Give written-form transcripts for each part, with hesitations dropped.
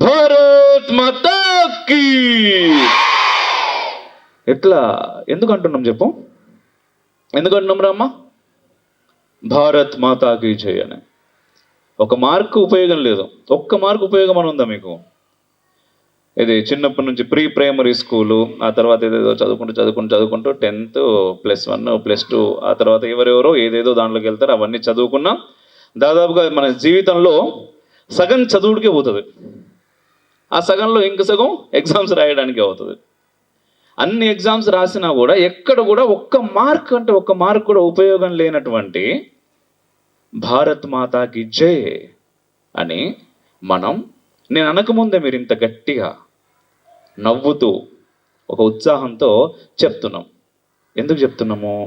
భారత్ మాతా key. ఎట్లా ఎందుకు అంటున్నాం చెప్పు? ఎందుకు అంటున్నాం రామ్మ? భారత్ మాతా కీ జై అని. ఒక మార్కు ఉపయోగం లేదు. ఒక్క మార్కు ఉపయోగం అని ఉందా మీకు? ఇది చిన్నప్పటి నుంచి ప్రీ ప్రైమరీ స్కూలు, ఆ తర్వాత ఏదేదో చదువుకుంటూ 10th +1 +2, ఆ తర్వాత ఎవరెవరో ఏదేదో దాంట్లోకి వెళ్తారు. అవన్నీ చదువుకున్నాం. దాదాపుగా మన జీవితంలో సగం చదువుడికే పోతుంది. ఆ సగంలో ఇంక సగం ఎగ్జామ్స్ రాయడానికి అవుతుంది. అన్ని ఎగ్జామ్స్ రాసినా కూడా ఎక్కడ కూడా ఒక్క మార్క్ కూడా ఉపయోగం లేనటువంటి భారత్ మాతాకి జై అని నేను అనకముందే మీరు ఇంత గట్టిగా నవ్వుతూ ఒక ఉత్సాహంతో చెప్తున్నాం. ఎందుకు చెప్తున్నాము?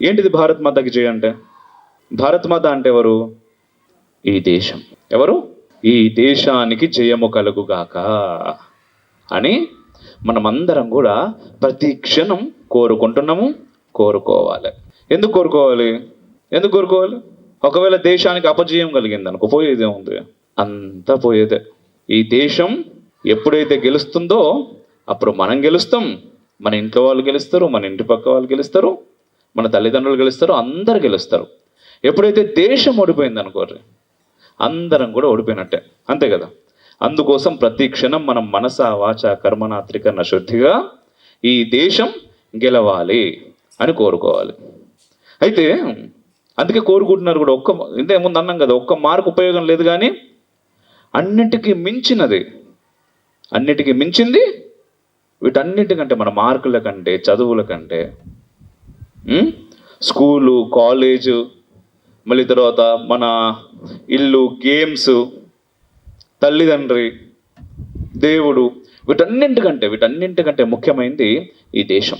ఏంటిది భారత్ మాతాకి జై అంటే? భారత్ మాత అంటే ఎవరు? ఈ దేశం. ఎవరు? ఈ దేశానికి జయము కలుగుగాక అని మనమందరం కూడా ప్రతి క్షణం కోరుకుంటున్నాము, కోరుకోవాలి. ఎందుకు కోరుకోవాలి? ఒకవేళ దేశానికి అపజయం కలిగింది అనుకో, పోయేదే ఉంది, అంతా పోయేదే. ఈ దేశం ఎప్పుడైతే గెలుస్తుందో అప్పుడు మనం గెలుస్తాం, మన ఇంట్లో వాళ్ళు గెలుస్తారు, మన ఇంటి పక్క వాళ్ళు గెలుస్తారు, మన తల్లిదండ్రులు గెలుస్తారు, అందరు గెలుస్తారు. ఎప్పుడైతే దేశం ఓడిపోయింది అనుకోరు, అందరం కూడా ఓడిపోయినట్టే, అంతే కదా. అందుకోసం ప్రతి క్షణం మనం మనస వాచ కర్మణ త్రికరణ శుద్ధిగా ఈ దేశం గెలవాలి అని కోరుకోవాలి. అయితే అందుకే కోరుకుంటున్నారు కూడా. ఇంతకుముందు అన్నాం కదా, ఒక్క మార్కు ఉపయోగం లేదు, కానీ అన్నిటికీ మించింది వీటన్నిటికంటే, మన మార్కుల కంటే, చదువుల కంటే, స్కూలు, కాలేజు, మళ్ళీ తర్వాత మన ఇల్లు, గేమ్స్, తల్లిదండ్రి, దేవుడు, వీటన్నింటికంటే ముఖ్యమైనది ఈ దేశం.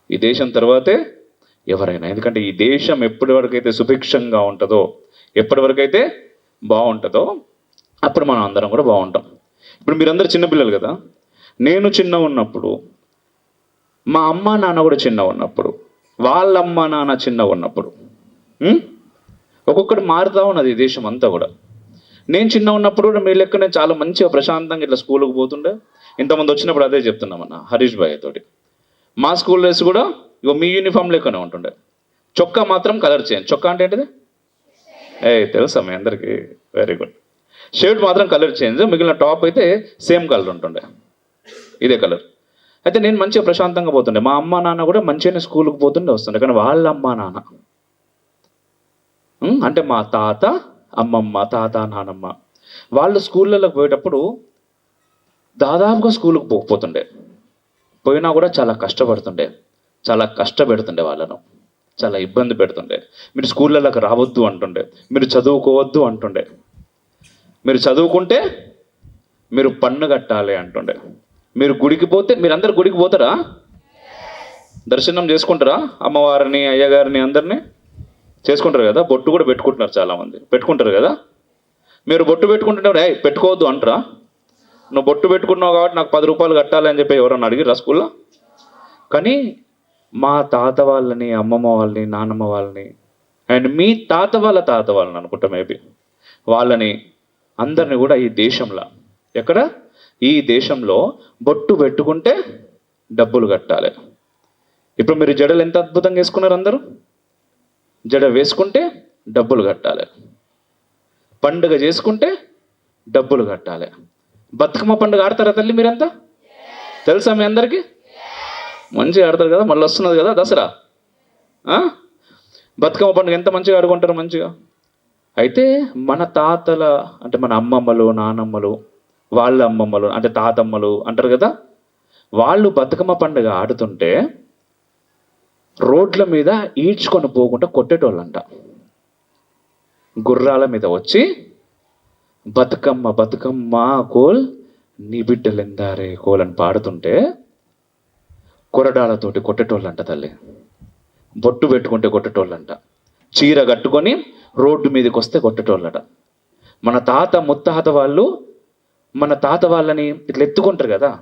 ఈ దేశం తర్వాతే ఎవరైనా. ఎందుకంటే ఈ దేశం ఎప్పటి వరకైతే సుభిక్షంగా ఉంటుందో, ఎప్పటి వరకైతే బాగుంటుందో, అప్పుడు మనం అందరం కూడా బాగుంటాం. ఇప్పుడు మీరందరూ చిన్నపిల్లలు కదా. నేను చిన్న ఉన్నప్పుడు, మా అమ్మ నాన్న కూడా చిన్న ఉన్నప్పుడు, వాళ్ళ అమ్మ నాన్న చిన్న ఉన్నప్పుడు, ఒక్కొక్కటి మారుతూ ఉన్నది ఈ దేశం అంతా కూడా. నేను చిన్న ఉన్నప్పుడు కూడా మీ లెక్కనే చాలా మంచిగా ప్రశాంతంగా ఇట్లా స్కూల్కి పోతుండే. ఇంతమంది వచ్చినప్పుడు అదే చెప్తున్నామన్న హరీష్ భాయ్ తోటి. మా స్కూల్ డ్రెస్ కూడా ఇగో మీ యూనిఫామ్ లెక్కనే ఉంటుండే. చొక్కా మాత్రం కలర్ చేంజ్. చొక్కా అంటే ఏంటిది? తెలుసా మీ అందరికీ? Very good. షర్ట్ మాత్రం కలర్ చేంజ్, మిగిలిన టాప్ అయితే సేమ్ కలర్ ఉంటుండే, ఇదే కలర్. అయితే నేను మంచిగా ప్రశాంతంగా పోతుండే. మా అమ్మ నాన్న కూడా మంచిగానే స్కూల్కి పోతుండే వస్తుండే. కానీ వాళ్ళ అమ్మ నాన్న అంటే మా తాత అమ్మమ్మ, తాత నానమ్మ, వాళ్ళు స్కూళ్ళలోకి పోయేటప్పుడు దాదాపుగా స్కూల్కి పోకపోతుండే. పోయినా కూడా చాలా కష్టపెడుతుండే వాళ్ళను, చాలా ఇబ్బంది పెడుతుండే. మీరు స్కూళ్ళలోకి రావద్దు అంటుండే, మీరు చదువుకోవద్దు అంటుండే, మీరు చదువుకుంటే మీరు పన్ను కట్టాలి అంటుండే. మీరు గుడికి పోతే, మీరందరు గుడికి పోతారా? దర్శనం చేసుకుంటారా? అమ్మవారిని, అయ్యగారిని అందరినీ చేసుకుంటారు కదా. బొట్టు కూడా పెట్టుకుంటున్నారు, చాలామంది పెట్టుకుంటారు కదా. మీరు బొట్టు పెట్టుకుంటుంటే పెట్టుకోవద్దు అంటారా? నువ్వు బొట్టు పెట్టుకున్నావు కాబట్టి నాకు 10 రూపాయలు కట్టాలి అని చెప్పి ఎవరన్నా అడిగిరా స్కూల్లో? కానీ మా తాత వాళ్ళని, అమ్మమ్మ వాళ్ళని, నాన్నమ్మ వాళ్ళని, అండ్ మీ తాత వాళ్ళని అనుకుంటా మేబీ, వాళ్ళని అందరిని కూడా ఈ దేశంలో, ఎక్కడ? ఈ దేశంలో బొట్టు పెట్టుకుంటే డబ్బులు కట్టాలి. ఇప్పుడు మీరు జడలు ఎంత అద్భుతంగా వేసుకున్నారు అందరూ. జడ వేసుకుంటే డబ్బులు కట్టాలి, పండుగ చేసుకుంటే డబ్బులు కట్టాలి. బతుకమ్మ పండుగ ఆడతారా తల్లి మీరంతా? తెలుసా మీ అందరికీ? మంచిగా ఆడతారు కదా. మళ్ళీ వస్తున్నది కదా దసరా. బతుకమ్మ పండుగ ఎంత మంచిగా ఆడుకుంటారు, మంచిగా. అయితే మన తాతల అంటే మన అమ్మమ్మలు, నానమ్మలు, వాళ్ళ అమ్మమ్మలు అంటే తాతమ్మలు అంటారు కదా, వాళ్ళు బతుకమ్మ పండుగ ఆడుతుంటే రోడ్ల మీద ఈడ్చుకొని పోకుండా కొట్టేటోళ్ళంట. గుర్రాల మీద వచ్చి బతుకమ్మ బతుకమ్మ కోల్ నీ బిడ్డలెందారే కోల్ అని పాడుతుంటే కొరడాలతోటి కొట్టేటోళ్ళంట తల్లి. బొట్టు పెట్టుకుంటే కొట్టేటోళ్ళంట. చీర కట్టుకొని రోడ్డు మీదకి వస్తే కొట్టేటోళ్ళట. మన తాత ముత్తాత వాళ్ళు మన తాత వాళ్ళని ఇట్లా ఎత్తుకుంటారు కదా,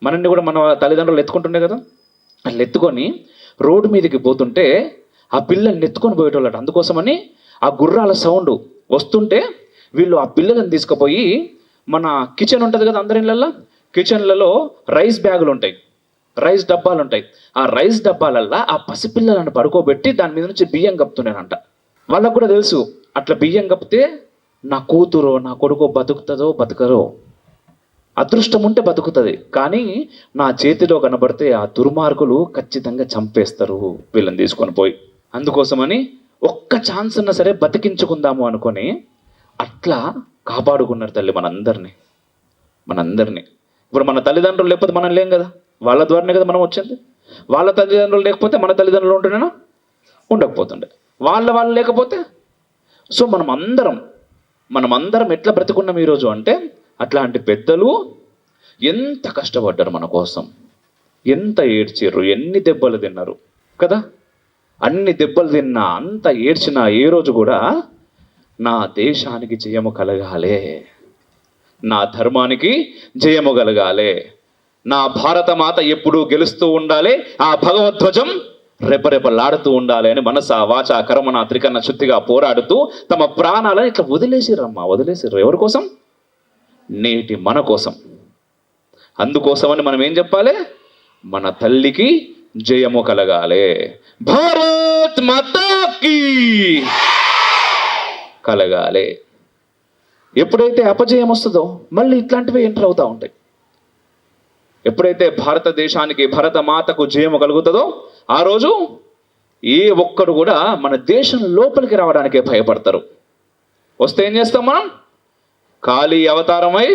మనల్ని కూడా మన తల్లిదండ్రులు ఎత్తుకుంటుండే కదా. అట్లా ఎత్తుకొని రోడ్డు మీదకి పోతుంటే ఆ పిల్లల్ని ఎత్తుకొని పోయేటోళ్ళట. అందుకోసమని ఆ గుర్రాల సౌండ్ వస్తుంటే వీళ్ళు ఆ పిల్లలను తీసుకుపోయి మన కిచెన్ ఉంటుంది కదా అందరి ఇళ్ళల్లో, కిచెన్లలో రైస్ బ్యాగులు ఉంటాయి, రైస్ డబ్బాలు ఉంటాయి. ఆ రైస్ డబ్బాలల్లో ఆ పసిపిల్లలను పడుకోబెట్టి దాని మీద నుంచి బియ్యం కప్పుతున్నారంట. వాళ్ళకు కూడా తెలుసు అట్లా బియ్యం కప్పితే నా కూతురో నా కొడుకో బతుకుతుందో బతకరో, అదృష్టం ఉంటే బతుకుతుంది, కానీ నా చేతిలో కనబడితే ఆ దుర్మార్గులు ఖచ్చితంగా చంపేస్తారు వీళ్ళని తీసుకొని పోయి. అందుకోసమని ఒక్క ఛాన్స్ ఉన్నా సరే బతికించుకుందాము అనుకొని అట్లా కాపాడుకున్నారు తల్లి మనందరినీ. ఇప్పుడు మన తల్లిదండ్రులు లేకపోతే మనం లేం కదా, వాళ్ళ ద్వారానే కదా మనం వచ్చింది. వాళ్ళ తల్లిదండ్రులు లేకపోతే మన తల్లిదండ్రులు ఉంటుండేనా, ఉండకపోతుండే. వాళ్ళు లేకపోతే సో మనం అందరం ఎట్లా బ్రతుకున్నాం ఈరోజు అంటే, అట్లాంటి పెద్దలు ఎంత కష్టపడ్డారు మన కోసం, ఎంత ఏడ్చారు, ఎన్ని దెబ్బలు తిన్నారు కదా. అన్ని దెబ్బలు తిన్నా, అంత ఏడ్చినా ఏ రోజు కూడా నా దేశానికి జయము కలగాలే, నా ధర్మానికి జయము కలగాలే, నా భారత మాత ఎప్పుడూ గెలుస్తూ ఉండాలి, ఆ భగవధ్వజం రెపరెపలాడుతూ ఉండాలి అని మనస వాచ కర్మణ త్రికరణ శుద్ధిగా పోరాడుతూ తమ ప్రాణాలను ఇట్లా వదిలేసిర్రు. ఎవరి కోసం? నేటి మన కోసం. అందుకోసమని మనం ఏం చెప్పాలి? మన తల్లికి జయము కలగాలి, భారత్ మాతాకి కలగాలి. ఎప్పుడైతే అపజయం వస్తుందో మళ్ళీ ఇట్లాంటివి ఎంటర్ అవుతూ ఉంటాయి. ఎప్పుడైతే భారతదేశానికి భరత మాతకు జయము కలుగుతుందో ఆ రోజు ఏ ఒక్కడు కూడా మన దేశం లోపలికి రావడానికే భయపడతారు. వస్తే ఏం చేస్తాం? మనం ఖాళీ అవతారమై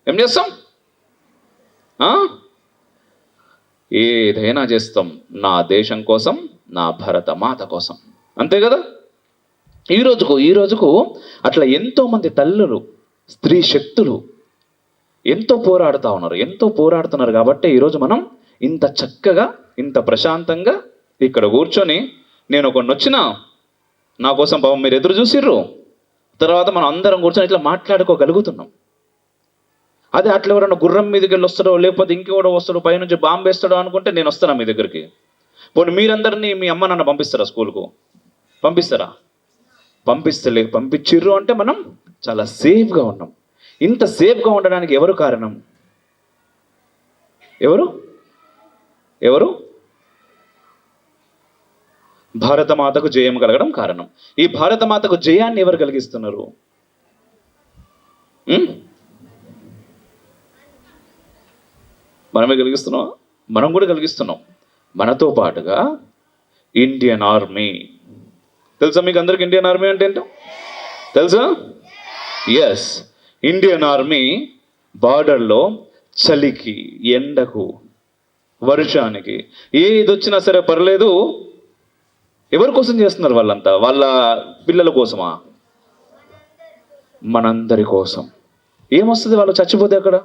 ఏం చేస్తాం? ఏదైనా చేస్తాం నా దేశం కోసం, నా భరత మాత కోసం, అంతే కదా. ఈ రోజుకు అట్లా ఎంతోమంది తల్లులు, స్త్రీ శక్తులు ఎంతో పోరాడుతున్నారు కాబట్టి ఈరోజు మనం ఇంత చక్కగా, ఇంత ప్రశాంతంగా ఇక్కడ కూర్చొని నేను ఒకడిని వచ్చినా నా కోసం పాపం మీరు ఎదురు చూసిర్రు, తర్వాత మనం అందరం కూర్చొని ఇట్లా మాట్లాడుకోగలుగుతున్నాం. అదే అట్లా ఎవరైనా గుర్రం మీదకి వెళ్ళి వస్తాడో, లేకపోతే ఇంకెవడో వస్తాడో, పైనుంచి బాంబు వేస్తాడో అనుకుంటే నేను వస్తాను మీ దగ్గరికి. పోనీ మీరందరినీ మీ అమ్మ నాన్న పంపిస్తారా స్కూల్కు? పంపిస్తారా? పంపించిర్రు అంటే మనం చాలా సేఫ్గా ఉన్నాం. ఇంత సేఫ్గా ఉండడానికి ఎవరు కారణం? ఎవరు? భారతమాతకు జయం కలగడం కారణం. ఈ భారతమాతకు జయాన్ని ఎవరు కలిగిస్తున్నారు? మనమే కలిగిస్తున్నాం. మనం కూడా కలిగిస్తున్నాం. మనతో పాటుగా ఇండియన్ ఆర్మీ. తెలుసా మీకు అందరికి ఇండియన్ ఆర్మీ అంటే ఏంటో తెలుసా? ఎస్, ఇండియన్ ఆర్మీ బార్డర్లో చలికి, ఎండకు, వర్షానికి ఏది వచ్చినా సరే పర్లేదు. ఎవరి కోసం చేస్తున్నారు వాళ్ళంతా? వాళ్ళ పిల్లల కోసమా? మనందరి కోసం. ఏమొస్తుంది వాళ్ళు చచ్చిపోతే? అక్కడ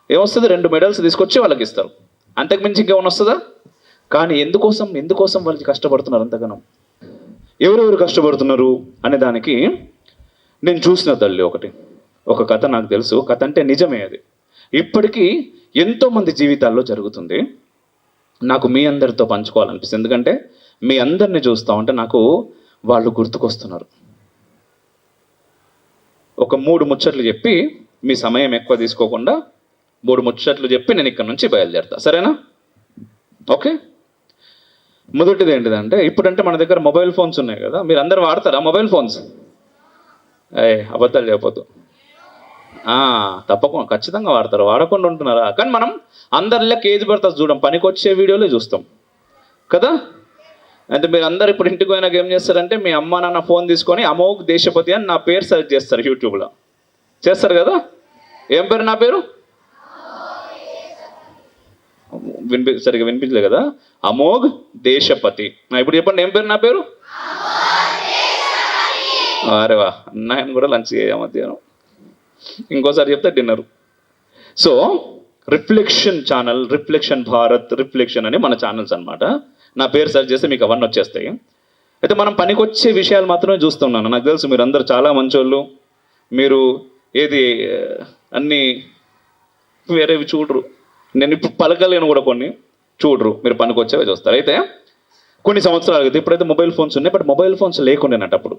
ఏమొస్తుంది? 2 మెడల్స్ తీసుకొచ్చి వాళ్ళకి ఇస్తారు, అంతకుమించి ఇంకేమైనా వస్తుందా? కానీ ఎందుకోసం వాళ్ళు కష్టపడుతున్నారు అంతగానం? ఎవరెవరు కష్టపడుతున్నారు అనే దానికి నేను చూసిన తల్లి ఒక కథ నాకు తెలుసు. కథ అంటే నిజమే, అది ఇప్పటికీ ఎంతోమంది జీవితాల్లో జరుగుతుంది. నాకు మీ అందరితో పంచుకోవాలనిపిస్తుంది, ఎందుకంటే మీ అందరిని చూస్తూ ఉంటే నాకు వాళ్ళు గుర్తుకొస్తున్నారు. ఒక 3 ముచ్చట్లు చెప్పి, మీ సమయం ఎక్కువ తీసుకోకుండా 3 ముచ్చట్లు చెప్పి నేను ఇక్కడ నుంచి బయలుదేరుతా, సరేనా? ఓకే. మొదటిది ఏంటిదంటే, ఇప్పుడంటే మన దగ్గర మొబైల్ ఫోన్స్ ఉన్నాయి కదా, మీరు అందరు వాడతారా మొబైల్ ఫోన్స్? అబద్ధాలు చెప్పొద్దు. తప్పకుండా ఖచ్చితంగా వాడతారు, వాడకుండా ఉంటున్నారా? కానీ మనం అందరిలోకి ఏది పడుతుంది చూడం, పనికొచ్చే వీడియోలే చూస్తాం కదా. అంటే మీరు అందరు ఇప్పుడు ఇంటికి పోయినాక ఏం చేస్తారంటే, మీ అమ్మ నాన్న ఫోన్ తీసుకొని అమోఘ్ దేశపతి అని నా పేరు సెర్చ్ చేస్తారు, యూట్యూబ్లో చేస్తారు కదా. ఏం పేరు? నా పేరు సరిగా వినిపించలేదు కదా. అమోఘ్ దేశపతి. ఇప్పుడు చెప్పండి, ఏం పేరు? నా పేరు. అరే వా, అన్నాయని కూడా లంచ్ చేయ మధ్యాహ్నం, ఇంకోసారి చెప్తే dinner. So reflection channel, reflection Bharat, reflection అని మన ఛానల్స్ అనమాట. నా పేరు సెర్చ్ చేస్తే మీకు అవన్నీ వచ్చేస్తాయి. అయితే మనం పనికొచ్చే విషయాలు మాత్రమే చూస్తున్నాను. నాకు తెలుసు మీరు అందరు చాలా మంచోళ్ళు, మీరు ఏది అన్నీ వేరేవి చూడరు. నేను ఇప్పుడు పలకలేను కూడా, కొన్ని చూడరు, మీరు పనికొచ్చేవి చూస్తారు. అయితే కొన్ని సంవత్సరాలు అవుతుంది, ఇప్పుడైతే మొబైల్ ఫోన్స్ ఉన్నాయి, బట్ మొబైల్ ఫోన్స్ లేకుండానట అప్పుడు.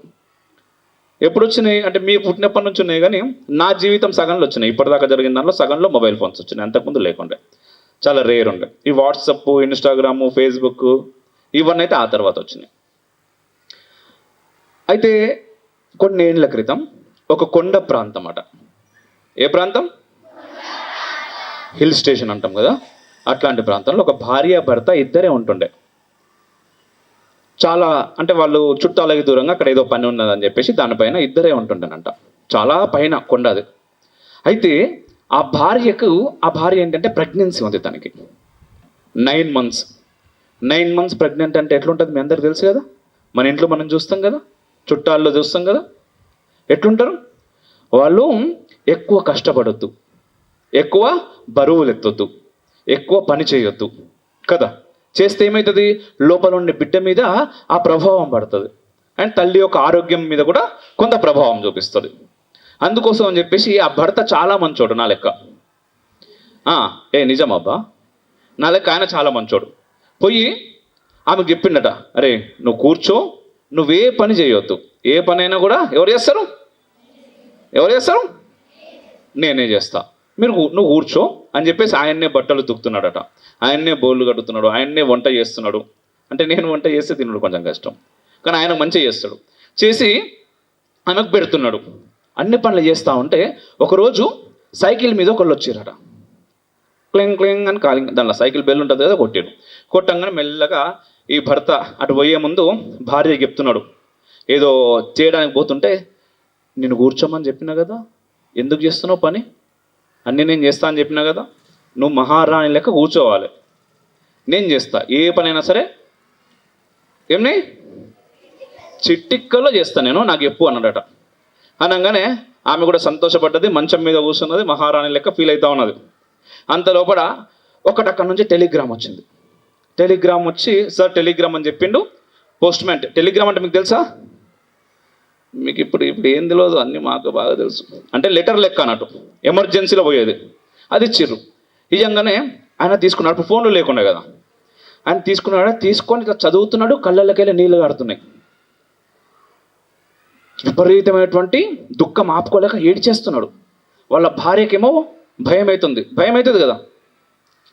ఎప్పుడు వచ్చినాయి అంటే మీ పుట్టినప్పటి నుంచి ఉన్నాయి, కానీ నా జీవితం సగంలో వచ్చినాయి. ఇప్పటిదాకా జరిగిన దానిలో సగంలో మొబైల్ ఫోన్స్ వచ్చినాయి, అంతకుముందు లేకుండే, చాలా రేర్ ఉండే. ఈ వాట్సప్, ఇన్స్టాగ్రాము, ఫేస్బుక్ ఇవన్నీ అయితే ఆ తర్వాత వచ్చినాయి. అయితే కొన్ని ఏళ్ళ క్రితం ఒక కొండ ప్రాంతం అట. ఏ ప్రాంతం? హిల్ స్టేషన్ అంటాం కదా, అట్లాంటి ప్రాంతంలో ఒక భార్య భర్త ఇద్దరే ఉంటుండే. చాలా అంటే వాళ్ళు చుట్టాలకి దూరంగా అక్కడ ఏదో పని ఉన్నదని చెప్పేసి దానిపైన ఇద్దరే ఉంటుండేనంట. చాలా పైన కొండ అది. అయితే ఆ భార్య ఏంటంటే ప్రెగ్నెన్సీ ఉంది తనకి. 9 months. 9 months ప్రెగ్నెంట్ అంటే ఎట్లుంటుంది మీ అందరికి తెలుసు కదా. మన ఇంట్లో మనం చూస్తాం కదా, చుట్టాల్లో చూస్తాం కదా, ఎట్లుంటారు వాళ్ళు. ఎక్కువ కష్టపడొద్దు, ఎక్కువ బరువులు ఎత్తొద్దు, ఎక్కువ పని చేయొద్దు కదా. చేస్తే ఏమవుతుంది, లోపల ఉండే బిడ్డ మీద ఆ ప్రభావం పడుతుంది, అండ్ తల్లి యొక్క ఆరోగ్యం మీద కూడా కొంత ప్రభావం చూపిస్తుంది. అందుకోసం అని చెప్పేసి ఆ భర్త చాలా మంచోడు నా లెక్క. నిజమబ్బా, నా లెక్క ఆయన చాలా మంచోడు. పోయి ఆమెకు చెప్పిండట, అరే నువ్వు కూర్చో, నువ్వే పని చేయొద్దు, ఏ పని అయినా కూడా ఎవరు చేస్తారు? నేనే చేస్తా, నువ్వు కూర్చో అని చెప్పేసి ఆయన్నే బట్టలు తుక్కుతున్నాడట, ఆయన్నే బోళ్ళు కడుతున్నాడు, ఆయన్నే వంట చేస్తున్నాడు. అంటే నేను వంట చేస్తే తినడు కొంచెం కష్టం, కానీ ఆయన మంచిగా చేస్తాడు. చేసి ఆమెకు పెడుతున్నాడు, అన్ని పనులు చేస్తూ ఉంటే ఒకరోజు సైకిల్ మీద ఒకళ్ళు వచ్చిరట. క్లింగ్ క్లింగ్ అని కాలింగ్, దానిలో సైకిల్ బెల్ ఉంటుంది కదా, కొట్టాడు. కొట్టంగానే మెల్లగా ఈ భర్త అటు పోయే ముందు భార్య చెప్తున్నాడు, ఏదో చేయడానికి పోతుంటే, నేను కూర్చోమని చెప్పినా కదా, ఎందుకు చేస్తున్నావు పని, అన్నీ నేను చేస్తా అని చెప్పినా కదా, నువ్వు మహారాణి లెక్క కూర్చోవాలి, నేను చేస్తా ఏ పనైనా సరే, ఏమని చిట్టిక్కల్లో చేస్తా నేను, నాకు చెప్పు అన్నాడట. అనగానే ఆమె కూడా సంతోషపడ్డది, మంచం మీద కూర్చున్నది, మహారాణి లెక్క ఫీల్ అవుతా ఉన్నది. అంత లోపల అక్కడి నుంచి టెలిగ్రామ్ వచ్చింది. టెలిగ్రామ్ వచ్చి, సార్ టెలిగ్రామ్ అని చెప్పిండు పోస్ట్ మ్యాన్. టెలిగ్రామ్ అంటే మీకు తెలుసా? మీకు ఇప్పుడు ఏం తెలియదు, అన్నీ మాకు బాగా తెలుసు. అంటే లెటర్ లెక్క అన్నట్టు, ఎమర్జెన్సీలో పోయేది. అది ఇచ్చిర్రు. నిజంగానే ఆయన తీసుకున్నాడు, ఇప్పుడు ఫోన్లు లేకుండా కదా, ఆయన తీసుకొని ఇట్లా చదువుతున్నాడు, కళ్ళకెళ్ళి నీళ్ళు కారుతున్నాయి. విపరీతమైనటువంటి దుఃఖం ఆపుకోలేక ఏడ్చేస్తున్నాడు. వాళ్ళ భార్యకేమో భయం అవుతుంది కదా.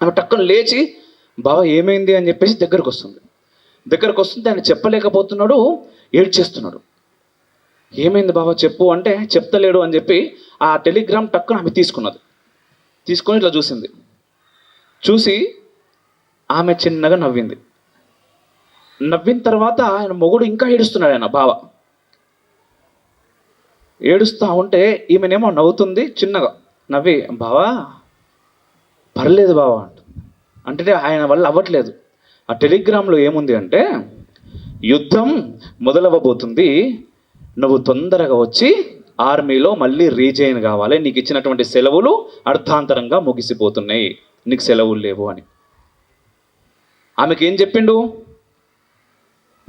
ఆమె టక్కున లేచి, బావ ఏమైంది అని చెప్పేసి దగ్గరకు వస్తుంది. ఆయన చెప్పలేకపోతున్నాడు, ఏడ్చేస్తున్నాడు. ఏమైంది బావ చెప్పు అంటే చెప్తలేడు అని చెప్పి ఆ టెలిగ్రామ్ టక్కున ఆమె తీసుకొని ఇట్లా చూసి ఆమె చిన్నగా నవ్వింది. నవ్విన తర్వాత ఆయన మొగుడు ఇంకా ఏడుస్తున్నాడు. ఆయన బావ ఏడుస్తూ ఉంటే ఈమెనేమో నవ్వుతుంది, చిన్నగా నవ్వి, బావా పర్లేదు బావా అంటే ఆయన వల్ల అవ్వట్లేదు. ఆ టెలిగ్రామ్లో ఏముంది అంటే, యుద్ధం మొదలవ్వబోతుంది, నువ్వు తొందరగా వచ్చి ఆర్మీలో మళ్ళీ రీజైన్ కావాలి, నీకు ఇచ్చినటువంటి సెలవులు అర్థాంతరంగా ముగిసిపోతున్నాయి, నీకు సెలవులు లేవు అని. ఆమెకి ఏం చెప్పిండు,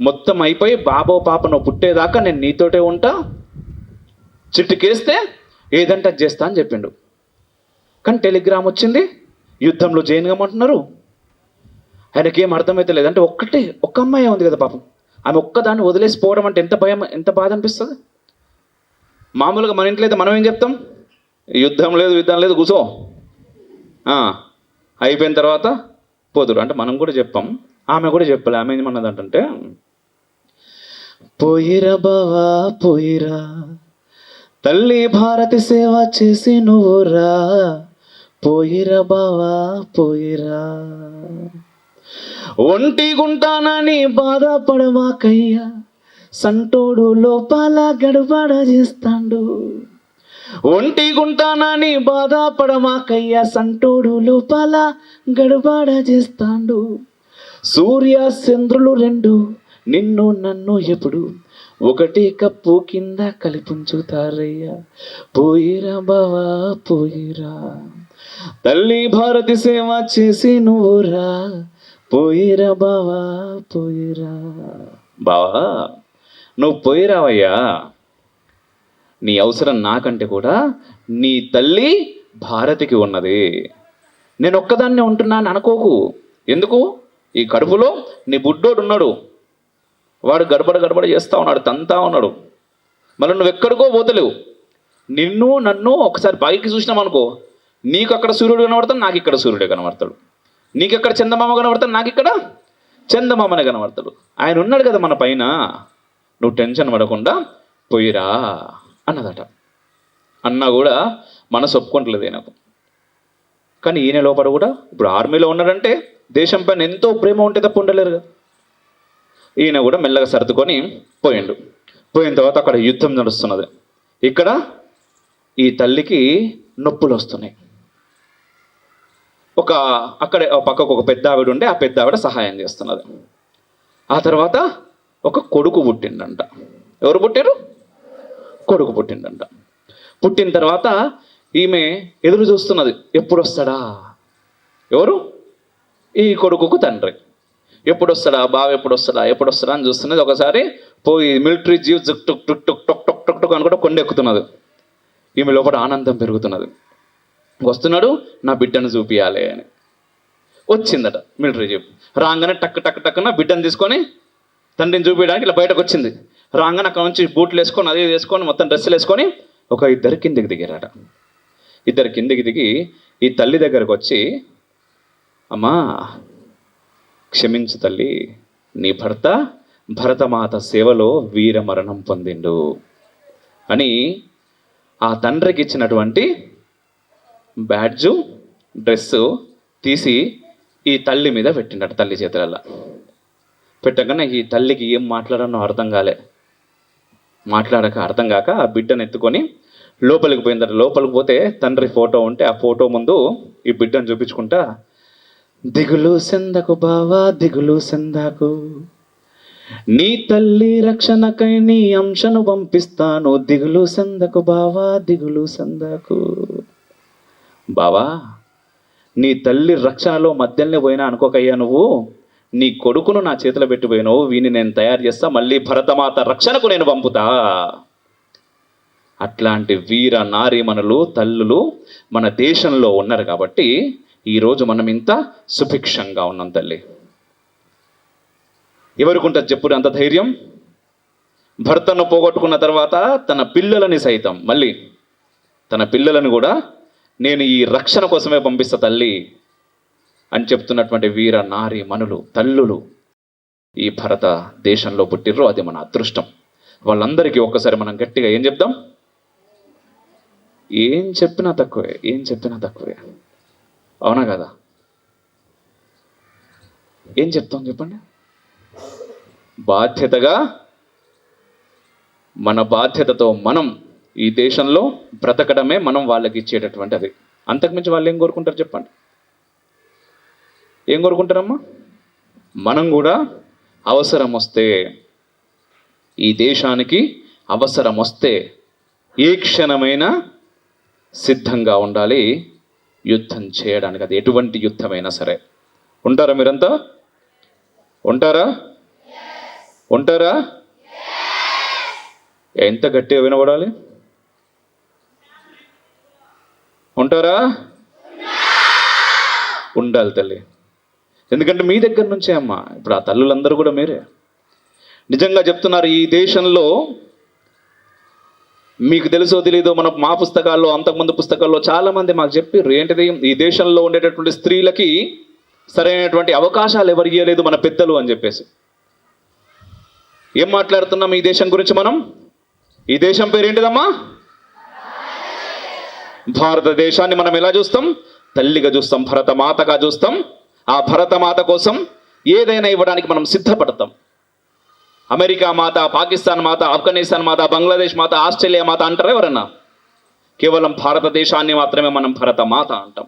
మొత్తం అయిపోయి బాబో పాప నువ్వు పుట్టేదాకా నేను నీతోటే ఉంటా, చిట్టుకేస్తే ఏదంటే అది చేస్తా అని చెప్పిండు. కానీ టెలిగ్రామ్ వచ్చింది, యుద్ధంలో జాయిన్ కామంటున్నారు. ఆయనకేం అర్థమైతే లేదు. అంటే ఒక్క అమ్మాయి ఉంది కదా పాపం, ఆమె ఒక్కదాన్ని వదిలేసిపోవడం అంటే ఎంత భయం, ఎంత బాధ అనిపిస్తుంది. మామూలుగా మన ఇంట్లో అయితే మనం ఏం చెప్తాం, యుద్ధం లేదు కూర్చో, అయిపోయిన తర్వాత పోదురు అంటే మనం కూడా చెప్పాం. ఆమె కూడా చెప్పలే. ఆమె ఏమన్నదంటే, పోయిరా బావా పోయిరా, తల్లి భారతి సేవ చేసి నువ్వురా, పోయిరా బావా పోయిరా, ఒంటిగుంటానని బాధపడమాకయ్యా, సంటోడు లోపల గడబడ చేస్తాడు, ఒంటిగుంటానని బాధపడమాకయ్యా, సంటోడు లోపల గడబడ చేస్తాడు, సూర్య చంద్రులు 2 నిన్ను నన్ను ఎప్పుడు ఒకటి కప్పు కింద కలిపుంచుతారయ్యా, పోయిరా బావా పోయిరా, తల్లి భారతి సేవ చేసి నువ్వురా, పోయిరా బావా పోయిరా. బావా నువ్వు పోయిరావయ్యా, నీ అవసరం నాకంటే కూడా నీ తల్లి భారతికి ఉన్నది, నేను ఒక్కదాన్నే ఉంటున్నాను అనుకోకు. ఎందుకు, ఈ కడుపులో నీ బుడ్డోడు ఉన్నాడు, వాడు గడబడ చేస్తూ ఉన్నాడు, తంతా ఉన్నాడు. మళ్ళీ నువ్వు ఎక్కడికో పోతలేవు. నిన్ను నన్ను ఒకసారి పైకి చూసినాం అనుకో, నీకు అక్కడ సూర్యుడు కనబడతాడు, నాకు ఇక్కడ సూర్యుడే కనబడతాడు. నీకు ఎక్కడ చందమామ కనబడతాడు, నాకు ఇక్కడ చందమామనే కనబడతాడు. ఆయన ఉన్నాడు కదా మన పైన, నువ్వు టెన్షన్ పడకుండా పోయిరా అన్నదట. అన్నా కూడా మనసు ఒప్పుకుంటలేదు నాకు. కానీ ఈయన లోపల కూడా ఇప్పుడు ఆర్మీలో ఉన్నాడంటే దేశం పైన ఎంతో ప్రేమ ఉంటే తప్ప ఉండలేరు కదా. ఈయన కూడా మెల్లగా సర్దుకొని పోయిండు. పోయిన తర్వాత అక్కడ యుద్ధం నడుస్తున్నది. ఇక్కడ ఈ తల్లికి నొప్పులు వస్తున్నాయి. అక్కడే పక్కకు ఒక పెద్ద ఆవిడ ఉండే, ఆ పెద్ద ఆవిడ సహాయం చేస్తున్నది. ఆ తర్వాత ఒక కొడుకు పుట్టిండంట. ఎవరు పుట్టారు? కొడుకు పుట్టిండంట. పుట్టిన తర్వాత ఈమె ఎదురు చూస్తున్నది, ఎప్పుడు వస్తాడా. ఎవరు? ఈ కొడుకుకు తండ్రి. ఎప్పుడు వస్తాడా, బావ ఎప్పుడు వస్తాడా అని చూస్తున్నది. ఒకసారి పోయి మిలిటరీ జీవ్ టుక్ టుక్ టుక్ టుక్ టొక్ టొక్ టొక్ అని కూడా కొండెక్కుతున్నది. ఈమె లోపల ఆనందం పెరుగుతున్నది. వస్తున్నాడు, నా బిడ్డను చూపియాలి అని. వచ్చిందట మిలిటరీ జీప్. రాగానే టక్ టక్ టక్కున బిడ్డను తీసుకొని తండ్రిని చూపించడానికి ఇలా బయటకు వచ్చింది. రాగానే అక్కడ నుంచి బూట్లు వేసుకొని అది వేసుకొని మొత్తం డ్రెస్సులు వేసుకొని ఇద్దరు కిందికి దిగారట. ఇద్దరు కిందికి దిగి ఈ తల్లి దగ్గరకు వచ్చి, అమ్మా క్షమించు తల్లి, నీ భర్త భరతమాత సేవలో వీర మరణం పొందిండు అని ఆ తండ్రికి ఇచ్చినటువంటి బ్యాడ్జు డ్రెస్సు తీసి ఈ తల్లి మీద పెట్టిండట. తల్లి చేతులలో పెట్టగానే ఈ తల్లికి ఏం మాట్లాడానో అర్థం కాక ఆ బిడ్డను ఎత్తుకొని లోపలికి పోయిందట. లోపలికి పోతే తండ్రి ఫోటో ఉంటే ఆ ఫోటో ముందు ఈ బిడ్డను చూపించుకుంటా, దిగులు సెందకు బావా దిగులు సెందాకు, నీ తల్లి రక్షణకై నీ అంశను పంపిస్తాను, దిగులు సెందకు బావా దిగులు సెందాకు. బావా నీ తల్లి రక్షణలో మధ్యలోనే పోయినా అనుకోకయ్యా, నువ్వు నీ కొడుకును నా చేతిలో పెట్టిపోయినావు, వీని నేను తయారు చేస్తా, మళ్ళీ భరతమాత రక్షణకు నేను పంపుతా. అట్లాంటి వీర నారీమణులు తల్లులు మన దేశంలో ఉన్నారు కాబట్టి ఈరోజు మనం ఇంత సుభిక్షంగా ఉన్నాం. తల్లి ఎవరికి ఉంటుంది చెప్పుడు అంత ధైర్యం? భర్తను పోగొట్టుకున్న తర్వాత తన పిల్లలని సైతం, మళ్ళీ తన పిల్లలను కూడా నేను ఈ రక్షణ కోసమే పంపిస్తా తల్లి అని చెప్తున్నటువంటి వీర నారీ మనులు తల్లులు ఈ భారత దేశంలో పుట్టిర్రు. అది మన అదృష్టం. వాళ్ళందరికీ ఒక్కసారి మనం గట్టిగా ఏం చెప్దాం? ఏం చెప్పినా తక్కువే. అవునా కదా? ఏం చెప్తాం చెప్పండి? బాధ్యతగా మన బాధ్యతతో మనం ఈ దేశంలో బ్రతకడమే మనం వాళ్ళకి ఇచ్చేటటువంటి అది. అంతకుమించి వాళ్ళు ఏం కోరుకుంటారు చెప్పండి? ఏం కోరుకుంటారమ్మా? మనం కూడా అవసరం వస్తే, ఈ దేశానికి అవసరం వస్తే ఏ క్షణమైనా సిద్ధంగా ఉండాలి యుద్ధం చేయడానికి. అది ఎటువంటి యుద్ధమైనా సరే. ఉంటారా మీరంతా? ఉంటారా? ఎంత గట్టిగా వినబడాలి? ఉంటారా? ఉండాలి తల్లి. ఎందుకంటే మీ దగ్గర నుంచే అమ్మా. ఇప్పుడు ఆ తల్లులందరూ కూడా మీరే. నిజంగా చెప్తున్నారు, ఈ దేశంలో మీకు తెలుసో తెలీదో, మా పుస్తకాల్లో, అంతకుముందు పుస్తకాల్లో చాలామంది మాకు చెప్పారు ఏంటిది, ఈ దేశంలో ఉండేటటువంటి స్త్రీలకి సరైనటువంటి అవకాశాలు ఎవరు ఇవ్వలేదు మన పెద్దలు అని చెప్పేసి. ఏం మాట్లాడుతున్నాం ఈ దేశం గురించి మనం? ఈ దేశం పేరేంటిదమ్మా? భారతదేశాన్ని మనం ఎలా చూస్తాం? తల్లిగా చూస్తాం, భరతమాతగా చూస్తాం. ఆ భరతమాత కోసం ఏదైనా ఇవ్వడానికి మనం సిద్ధపడతాం. అమెరికా మాత, పాకిస్తాన్ మాత, ఆఫ్ఘనిస్తాన్ మాత, బంగ్లాదేశ్ మాత, ఆస్ట్రేలియా మాత అంటారా ఎవరన్నా? కేవలం భారతదేశాన్ని మాత్రమే మనం భరతమాత అంటాం.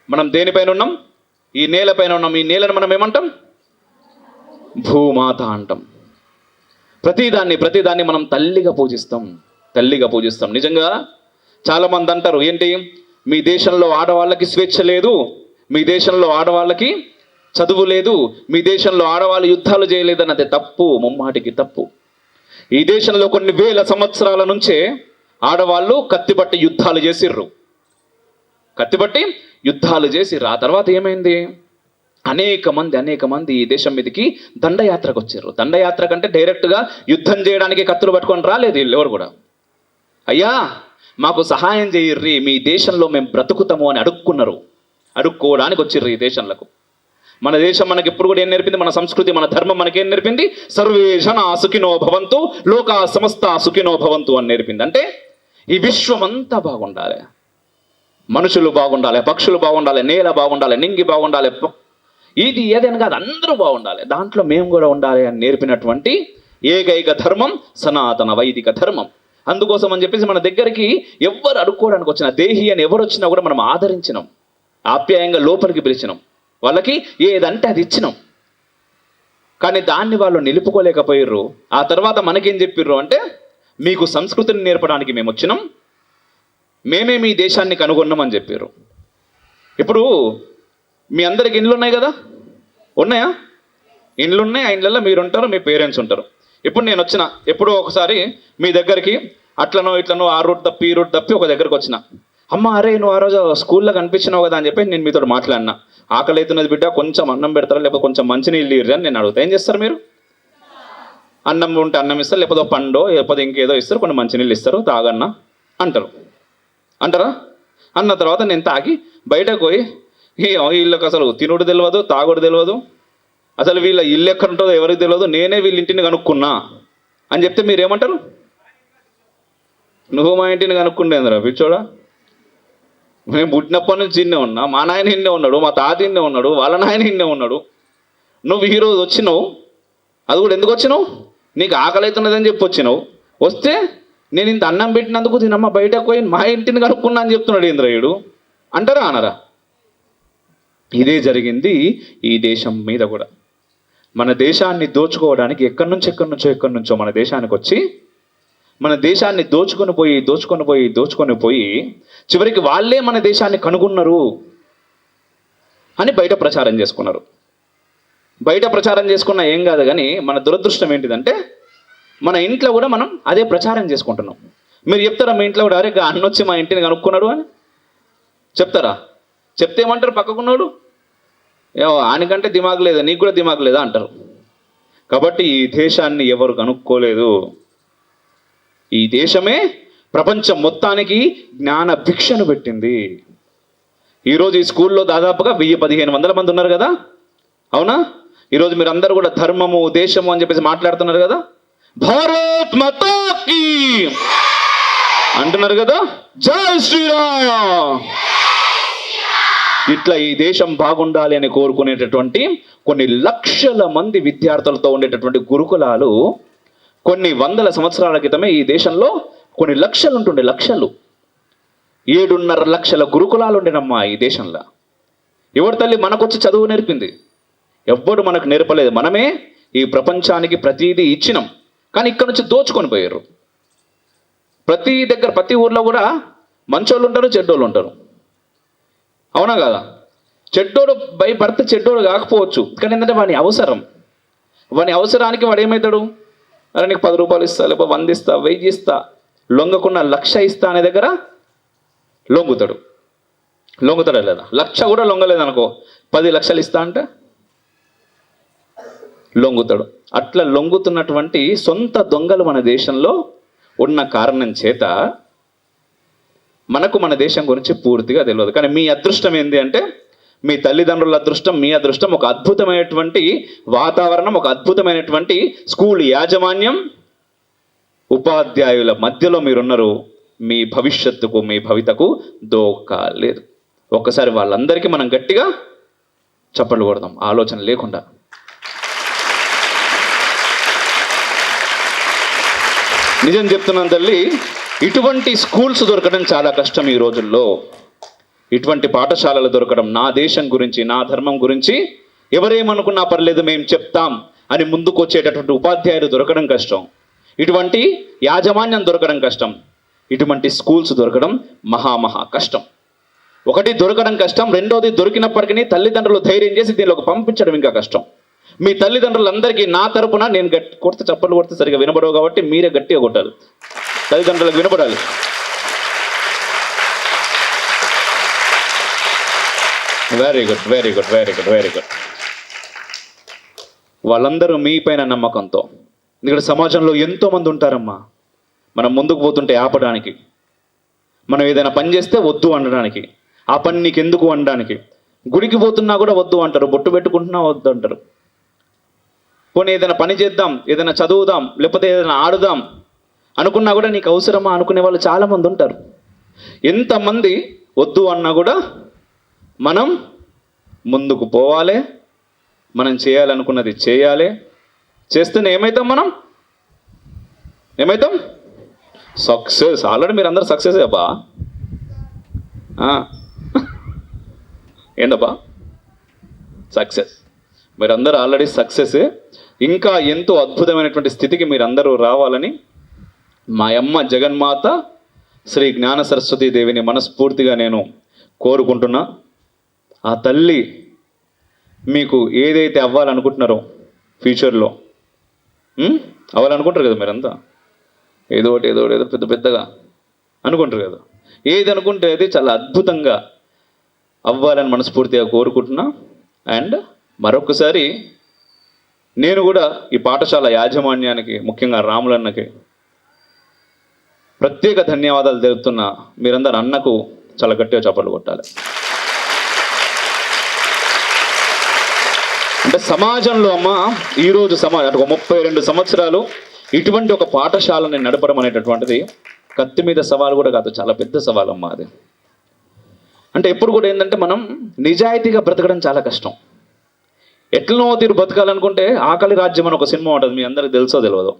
మనం దేనిపైన ఉన్నాం? ఈ నేలపైన ఉన్నాం. ఈ నేలను మనం ఏమంటాం? భూమాత అంటాం. ప్రతిదాన్ని మనం తల్లిగా పూజిస్తాం. నిజంగా చాలామంది అంటారు ఏంటి, మీ దేశంలో ఆడవాళ్ళకి స్వేచ్ఛ లేదు, మీ దేశంలో ఆడవాళ్ళకి చదువు లేదు, మీ దేశంలో ఆడవాళ్ళు యుద్ధాలు చేయలేదని. అది తప్పు, ముమ్మాటికి తప్పు. ఈ దేశంలో కొన్ని వేల సంవత్సరాల నుంచే ఆడవాళ్ళు కత్తిబట్టి యుద్ధాలు చేసిర్రు. ఆ తర్వాత ఏమైంది? అనేక మంది ఈ దేశం మీదకి దండయాత్రకు వచ్చారు. దండయాత్ర కంటే డైరెక్ట్గా యుద్ధం చేయడానికి కత్తులు పట్టుకొని రాలేదు వీళ్ళు ఎవరు కూడా. అయ్యా మాకు సహాయం చేయర్రి, మీ దేశంలో మేము బ్రతుకుతాము అని అడుక్కోవడానికి వచ్చిర్రు ఈ దేశంలోకి. మన దేశం మనకి ఎప్పుడు కూడా ఏం నేర్పింది? మన సంస్కృతి, మన ధర్మం మనకేం నేర్పింది? సర్వే జనా సుఖినో భవంతు, లోకా సమస్త సుఖినో భవంతు అని నేర్పింది. అంటే ఈ విశ్వం అంతా బాగుండాలి, మనుషులు బాగుండాలి, పక్షులు బాగుండాలి, నేల బాగుండాలి, నింగి బాగుండాలి, ఇది ఏదైనా కాదు అందరూ బాగుండాలి, దాంట్లో మేము కూడా ఉండాలి అని నేర్పినటువంటి ఏకైక ధర్మం సనాతన వైదిక ధర్మం. అందుకోసం అని చెప్పేసి మన దగ్గరికి ఎవరు అడుక్కోవడానికి వచ్చినా, దేహి అని ఎవరు వచ్చినా కూడా మనం ఆదరించినాం, ఆప్యాయంగా లోపలికి పిలిచినాం, వాళ్ళకి ఏదంటే అది ఇచ్చినాం. కానీ దాన్ని వాళ్ళు నిలుపుకోలేకపోయారు. ఆ తర్వాత మనకేం చెప్పిర్రు అంటే, మీకు సంస్కృతిని నేర్పడానికి మేము వచ్చినాం, మేమే మీ దేశాన్ని కనుగొన్నామని చెప్పారు. ఇప్పుడు మీ అందరికి ఇండ్లు ఉన్నాయి కదా, ఉన్నాయా? ఇండ్లు ఉన్నాయి, ఆ ఇండ్లలో మీరు ఉంటారు, మీ పేరెంట్స్ ఉంటారు. ఇప్పుడు నేను వచ్చిన ఎప్పుడో ఒకసారి మీ దగ్గరికి అట్లనో ఇట్లనో ఆ రూట్ తప్పి ఈ రూట్ తప్పి ఒక దగ్గరకు వచ్చిన, అమ్మ అరే నువ్వు ఆ రోజు స్కూల్లో కనిపించినావు కదా అని చెప్పి నేను మీతో మాట్లాడినా, ఆకలి అవుతున్నది బిడ్డ, కొంచెం అన్నం పెడతారా లేకపోతే కొంచెం మంచినీళ్ళు ఇర్రి అని నేను అడుగుతా. ఏం చేస్తారు మీరు? అన్నం ఉంటే అన్నం ఇస్తారు, లేకపోతే పండో లేకపోతే ఇంకేదో ఇస్తారు, కొన్ని మంచినీళ్ళు ఇస్తారు, తాగన్నా అంటారా? అన్న తర్వాత నేను తాగి బయటకు పోయి, వీళ్ళకి అసలు తినుడు తెలియదు, తాగుడు తెలియదు, అసలు వీళ్ళ ఇల్లు ఎక్కడ ఉంటుందో ఎవరికి తెలియదు, నేనే వీళ్ళ ఇంటిని కనుక్కున్నా అని చెప్తే మీరేమంటారు? నువ్వు మా ఇంటిని కనుక్కుంటేందిరా పిచ్చోడా, మేము పుట్టినప్పటి నుంచి ఇన్నే ఉన్నా, మా నాయన ఇన్నే ఉన్నాడు, మా తాత ఇన్నే ఉన్నాడు, వాళ్ళ నాయన ఇన్నే ఉన్నాడు, నువ్వు ఈరోజు వచ్చినావు, అది కూడా ఎందుకు వచ్చినావు? నీకు ఆకలి అవుతున్నదని చెప్పి వచ్చినావు. వస్తే నేను ఇంత అన్నం పెట్టినందుకు తినమ్మ బయటకు పోయి మా ఇంటిని కనుక్కున్నా అని చెప్తున్నాడు ఇంద్రయుడు. అంటారా అనరా? ఇదే జరిగింది ఈ దేశం మీద కూడా. మన దేశాన్ని దోచుకోవడానికి ఎక్కడి నుంచో మన దేశానికి వచ్చి మన దేశాన్ని దోచుకొని పోయి చివరికి వాళ్ళే మన దేశాన్ని కనుగొన్నారు అని బయట ప్రచారం చేసుకున్నారు. బయట ప్రచారం చేసుకున్నా ఏం కాదు, కానీ మన దురదృష్టం ఏంటిదంటే మన ఇంట్లో కూడా మనం అదే ప్రచారం చేసుకుంటున్నాం. మీరు చెప్తారా మీ ఇంట్లో కూడా, అరే అన్న వచ్చి మా ఇంటిని కనుక్కున్నాడు అని చెప్తారా? చెప్తే ఏమంటారు? పక్కకున్నాడు ఆయనకంటే దిమాగ్ లేదా, నీకు కూడా దిమాగ్ లేదా అంటారు. కాబట్టి ఈ దేశాన్ని ఎవరు కనుక్కోలేదు. ఈ దేశమే ప్రపంచం మొత్తానికి జ్ఞాన భిక్షను పెట్టింది. ఈరోజు ఈ స్కూల్లో దాదాపుగా 1000-1500 మంది ఉన్నారు కదా, అవునా? ఈరోజు మీరు అందరూ కూడా ధర్మము దేశము అని చెప్పేసి మాట్లాడుతున్నారు కదా, భారత్ మాతా కీ అంటున్నారు కదా, జై శ్రీరామ్. ఇట్లా ఈ దేశం బాగుండాలి అని కోరుకునేటటువంటి కొన్ని లక్షల మంది విద్యార్థులతో ఉండేటటువంటి గురుకులాలు కొన్ని వందల సంవత్సరాల క్రితమే ఈ దేశంలో కొన్ని లక్షలు ఉంటుండే, 7.5 లక్షల గురుకులాలు ఉండేనమ్మా ఈ దేశంలో. ఎవరి తల్లి మనకొచ్చి చదువు నేర్పింది? ఎవ్వడు మనకు నేర్పలేదు. మనమే ఈ ప్రపంచానికి ప్రతిదీ ఇచ్చినాం, కానీ ఇక్కడ నుంచి దోచుకొని పోయారు. ప్రతి ఊర్లో కూడా మంచోళ్ళు ఉంటారు, చెడ్డోళ్ళు ఉంటారు, అవునా కదా? చెడ్డోడు బై బర్త్ చెడ్డోడు కాకపోవచ్చు, కానీ ఏంటంటే వాని అవసరానికి వాడు ఏమవుతాడు? అరే నీకు 10 రూపాయలు ఇస్తా, లేకపోతే 100 ఇస్తా, 1000 ఇస్తా, లొంగకుండా 1,00,000 ఇస్తా అనే దగ్గర లొంగుతాడా లేదా? 1,00,000 కూడా లొంగలేదు అనుకో, 10 లక్షలు ఇస్తా అంటే లొంగుతాడు. అట్లా లొంగుతున్నటువంటి సొంత దొంగలు మన దేశంలో ఉన్న కారణం చేత మనకు మన దేశం గురించి పూర్తిగా తెలియదు. కానీ మీ అదృష్టం ఏంటి అంటే, మీ తల్లిదండ్రుల అదృష్టం, మీ అదృష్టం, ఒక అద్భుతమైనటువంటి వాతావరణం, ఒక అద్భుతమైనటువంటి స్కూల్ యాజమాన్యం, ఉపాధ్యాయుల మధ్యలో మీరున్నారు. మీ భవిష్యత్తుకు, మీ భవితకు దోకా లేదు. ఒక్కసారి వాళ్ళందరికీ మనం గట్టిగా చప్పట్లు కొడదాం ఆలోచన లేకుండా. నిజం చెప్తున్నాను తల్లి, ఇటువంటి స్కూల్స్ దొరకడం చాలా కష్టం ఈ రోజుల్లో. ఇటువంటి పాఠశాలలు దొరకడం, నా దేశం గురించి, నా ధర్మం గురించి ఎవరేమనుకున్నా పర్లేదు మేము చెప్తాం అని ముందుకు వచ్చేటటువంటి ఉపాధ్యాయులు దొరకడం కష్టం. ఇటువంటి యాజమాన్యం దొరకడం కష్టం. ఇటువంటి స్కూల్స్ దొరకడం మహా కష్టం. ఒకటి దొరకడం కష్టం, రెండోది దొరికినప్పటికీ తల్లిదండ్రులు ధైర్యం చేసి దీనిలోకి పంపించడం ఇంకా కష్టం. మీ తల్లిదండ్రులందరికీ నా తరపున నేను చప్పట్లు కొడితే సరిగా వినబడవు కాబట్టి మీరే గట్టిగా కొట్టాలి, తల్లిదండ్రులకు వినపడాలి. Very good. వాళ్ళందరూ మీ పైన నమ్మకంతో, ఎందుకంటే సమాజంలో ఎంతోమంది ఉంటారమ్మా మనం ముందుకు పోతుంటే ఆపడానికి, మనం ఏదైనా పని చేస్తే వద్దు అనడానికి, ఆ పని నీకు ఎందుకు అనడానికి, గుడికి పోతున్నా కూడా వద్దు అంటారు, బొట్టు పెట్టుకుంటున్నా వద్దు అంటారు. పోనీ ఏదైనా పని చేద్దాం, ఏదైనా చదువుదాం, లేకపోతే ఏదైనా ఆడుదాం అనుకున్నా కూడా నీకు అవసరమా అనుకునే వాళ్ళు చాలామంది ఉంటారు. ఎంతమంది వద్దు అన్నా కూడా మనం ముందుకు పోవాలి, మనం చేయాలనుకున్నది చేయాలి. చేస్తేనే ఏమవుతాం? ఏమవుతాం? సక్సెస్. ఆల్రెడీ మీరు అందరూ సక్సెస్ అబ్బా. ఏందబ్బా సక్సెస్? మీరందరూ ఆల్రెడీ సక్సెస్. ఇంకా ఎంతో అద్భుతమైనటువంటి స్థితికి మీరందరూ రావాలని మా అమ్మ జగన్మాత శ్రీ జ్ఞాన సరస్వతీ దేవిని మనస్ఫూర్తిగా నేను కోరుకుంటున్నా. ఆ తల్లి మీకు ఏదైతే అవ్వాలనుకుంటున్నారో ఫ్యూచర్లో అవ్వాలనుకుంటారు కదా మీరంతా, ఏదో పెద్ద పెద్దగా అనుకుంటారు కదా. ఏది అనుకుంటే అది చాలా అద్భుతంగా అవ్వాలని మనస్ఫూర్తిగా కోరుకుంటున్నా. అండ్ మరొకసారి నేను కూడా ఈ పాఠశాల యాజమాన్యానికి, ముఖ్యంగా రాములన్నకి ప్రత్యేక ధన్యవాదాలు తెలుపుతున్నా. మీరందరూ అన్నకు చాలా గట్టిగా చప్పట్లు కొట్టాలి. అంటే సమాజంలో అమ్మ ఈరోజు ఒక 32 సంవత్సరాలు ఇటువంటి ఒక పాఠశాలని నడపడం అనేటటువంటిది కత్తి మీద సవాలు కూడా కాదు, చాలా పెద్ద సవాలు అమ్మ అది. అంటే ఎప్పుడు కూడా ఏంటంటే మనం నిజాయితీగా బ్రతకడం చాలా కష్టం. ఎట్లనో తీరు బతకాలనుకుంటే ఆకలి రాజ్యం అని ఒక సినిమా ఉంటుంది, మీ అందరికి తెలుసో తెలియదు.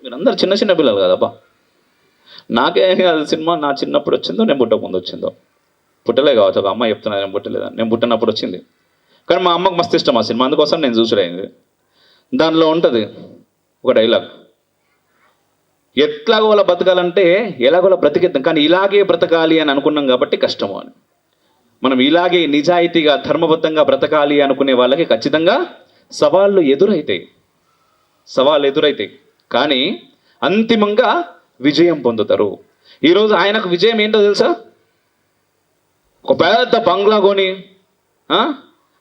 మీరందరూ చిన్న చిన్న పిల్లలు కదబ్బా. నాకే అది సినిమా నా చిన్నప్పుడు వచ్చిందో, నేను పుట్టక ముందు వచ్చిందో, పుట్టలే కావచ్చు. ఒక అమ్మాయి చెప్తున్నా నేను పుట్టలేదని. నేను పుట్టినప్పుడు వచ్చింది, కానీ మా అమ్మకు మస్తు ఇష్టం ఆ సినిమా, అందుకోసం నేను చూసుడైంది. దానిలో ఉంటుంది ఒక డైలాగ్, ఎట్లాగోలా బతకాలంటే ఎలాగోలా బ్రతికిద్దాం, కానీ ఇలాగే బ్రతకాలి అని అనుకున్నాం కాబట్టి కష్టము అని. మనం ఇలాగే నిజాయితీగా ధర్మబద్ధంగా బ్రతకాలి అనుకునే వాళ్ళకి ఖచ్చితంగా సవాళ్ళు ఎదురైతాయి, కానీ అంతిమంగా విజయం పొందుతారు. ఈరోజు ఆయనకు విజయం ఏంటో తెలుసా? ఒక పెద్ద బంగ్లా కొని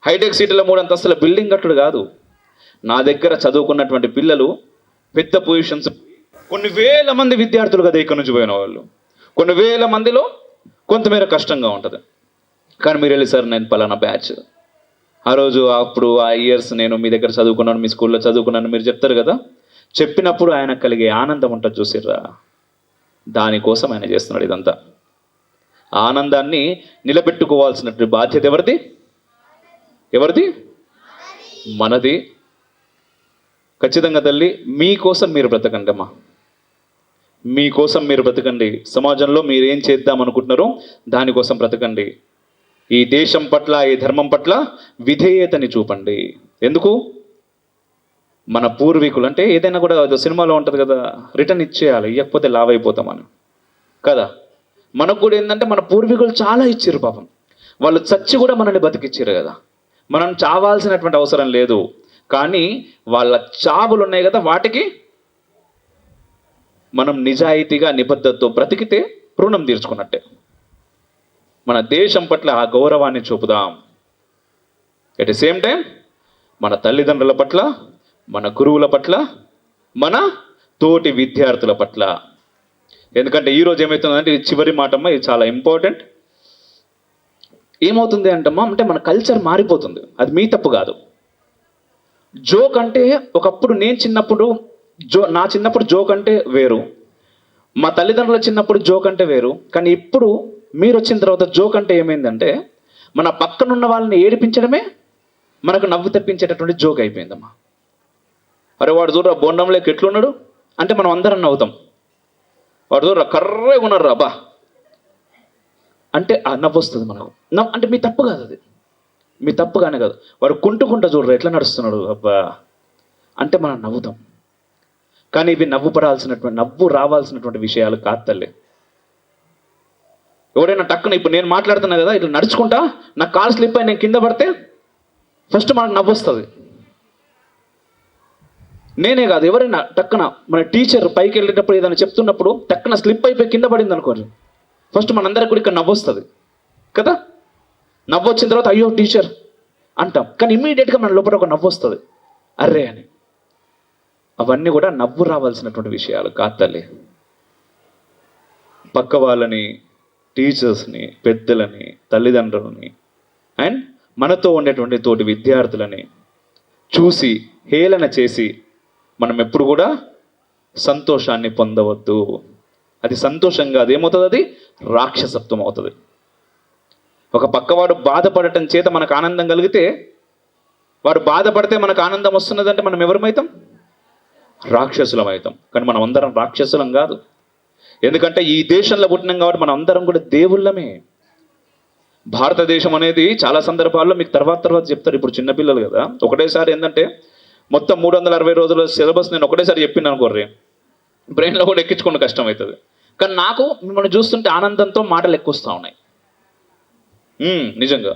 హైటెక్ సిటీలో 3 అంతస్తుల బిల్డింగ్ కట్టుడు కాదు. నా దగ్గర చదువుకున్నటువంటి పిల్లలు పెద్ద పొజిషన్స్, కొన్ని వేల మంది విద్యార్థులు కదా ఇక్కడ నుంచి పోయిన వాళ్ళు, కొన్ని వేల మందిలో కొంతమేర కష్టంగా ఉంటుంది. కానీ మీరు వెళ్ళి సార్ నేను పలానా బ్యాచ్, ఆ రోజు అప్పుడు ఆ ఇయర్స్ నేను మీ దగ్గర చదువుకున్నాను, మీ స్కూల్లో చదువుకున్నాను మీరు చెప్తారు కదా. చెప్పినప్పుడు ఆయన కలిగే ఆనందం ఉంటుంది చూసిర్రా, దానికోసం ఆయన చేస్తున్నాడు ఇదంతా. ఆనందాన్ని నిలబెట్టుకోవాల్సినటువంటి బాధ్యత ఎవరిది? మనది. ఖచ్చితంగా తల్లి మీకోసం మీరు బ్రతకండి అమ్మా, మీకోసం మీరు బ్రతకండి. సమాజంలో మీరేం చేద్దాం అనుకుంటున్నారో దానికోసం బ్రతకండి. ఈ దేశం పట్ల, ఈ ధర్మం పట్ల విధేయతని చూపండి. ఎందుకు? మన పూర్వీకులు అంటే ఏదైనా కూడా సినిమాలో ఉంటుంది కదా, రిటర్న్ ఇచ్చేయాలి, ఇవ్వకపోతే లావ్ అయిపోతామని కదా. మనకు కూడా ఏంటంటే మన పూర్వీకులు చాలా ఇచ్చారు పాపం, వాళ్ళు చచ్చి కూడా మనల్ని బతికిచ్చారు కదా. మనం చావాల్సినటువంటి అవసరం లేదు, కానీ వాళ్ళ చావులు ఉన్నాయి కదా, వాటికి మనం నిజాయితీగా నిబద్ధతతో బ్రతికితే రుణం తీర్చుకున్నట్టే. మన దేశం పట్ల ఆ గౌరవాన్ని చూపుదాం. ఎట్ ది సేమ్ టైం మన తల్లిదండ్రుల పట్ల, మన గురువుల పట్ల, మన తోటి విద్యార్థుల పట్ల. ఎందుకంటే ఈరోజు ఏమవుతుందంటే, ఇది చివరి మాటమ్మా, ఇది చాలా ఇంపార్టెంట్. ఏమవుతుంది అంటమ్మా అంటే మన కల్చర్ మారిపోతుంది. అది మీ తప్పు కాదు. జోక్ అంటే ఒకప్పుడు నా చిన్నప్పుడు జోక్ అంటే వేరు, మా తల్లిదండ్రుల చిన్నప్పుడు జోక్ అంటే వేరు. కానీ ఇప్పుడు మీరు వచ్చిన తర్వాత జోక్ అంటే ఏమైందంటే, మన పక్కనున్న వాళ్ళని ఏడిపించడమే మనకు నవ్వు తెప్పించేటటువంటి జోక్ అయిపోయిందమ్మా. అరే వాడు చూడరా బొండంలోకి ఎట్లున్నాడు అంటే మనం అందరం నవ్వుతాం. వాడు చూడరా కర్రే ఉన్నాడు అబ్బా అంటే నవ్వు వస్తుంది మనకు. అంటే మీ తప్పు కాదు, అది మీ తప్పుగానే కాదు. వాడు కుంటుకుంటా చూడరా ఎట్లా నడుస్తున్నాడు అబ్బా అంటే మనం నవ్వుతాం. కానీ ఇవి నవ్వు రావాల్సినటువంటి విషయాలు కాదు తల్లి. ఎవడైనా టక్కున, ఇప్పుడు నేను మాట్లాడుతున్నా కదా, ఇట్లా నడుచుకుంటా నాకు కాలు స్లిప్ అయి నేను కింద పడితే ఫస్ట్ మనకు నవ్వు వస్తుంది. నేనే కాదు, ఎవరైనా టక్కున, మన టీచర్ పైకి వెళ్ళేటప్పుడు ఏదైనా చెప్తున్నప్పుడు టక్కున స్లిప్ అయిపోయి కింద పడింది అనుకోండి, ఫస్ట్ మనందరికి కూడా ఇక్కడ నవ్వు వస్తుంది కదా. నవ్వు వచ్చిన తర్వాత అయ్యో టీచర్ అంటాం, కానీ ఇమ్మీడియట్గా మన లోపల ఒక నవ్వు వస్తుంది. అర్రే అని. అవన్నీ కూడా నవ్వు రావాల్సినటువంటి విషయాలు కాదు తల్లి. పక్క వాళ్ళని, టీచర్స్ని, పెద్దలని, తల్లిదండ్రులని అండ్ మనతో ఉండేటువంటి తోటి విద్యార్థులని చూసి హేళన చేసి మనం ఎప్పుడు కూడా సంతోషాన్ని పొందవద్దు. అది సంతోషంగా అదేమవుతుంది, అది రాక్షసత్వం అవుతుంది. ఒక పక్కవాడు బాధపడటం చేత మనకు ఆనందం కలిగితే, వాడు బాధపడితే మనకు ఆనందం వస్తున్నదంటే మనం ఎవరమవుతాం? రాక్షసులం అవుతాం. కానీ మనం అందరం రాక్షసులం కాదు. ఎందుకంటే ఈ దేశంలో పుట్టినాం కాబట్టి మనం అందరం కూడా దేవుళ్ళమే. భారతదేశం అనేది చాలా సందర్భాల్లో మీకు తర్వాత చెప్తారు. ఇప్పుడు చిన్నపిల్లలు కదా, ఒకటేసారి ఏంటంటే మొత్తం 360 రోజుల సిలబస్ నేను ఒకటేసారి చెప్పిన అనుకోర్రీ, బ్రెయిన్లో కూడా ఎక్కించుకోవడం కష్టం అవుతుంది. కానీ నాకు మిమ్మల్ని చూస్తుంటే ఆనందంతో మాటలు ఎక్కువ వస్తూ ఉన్నాయి. నిజంగా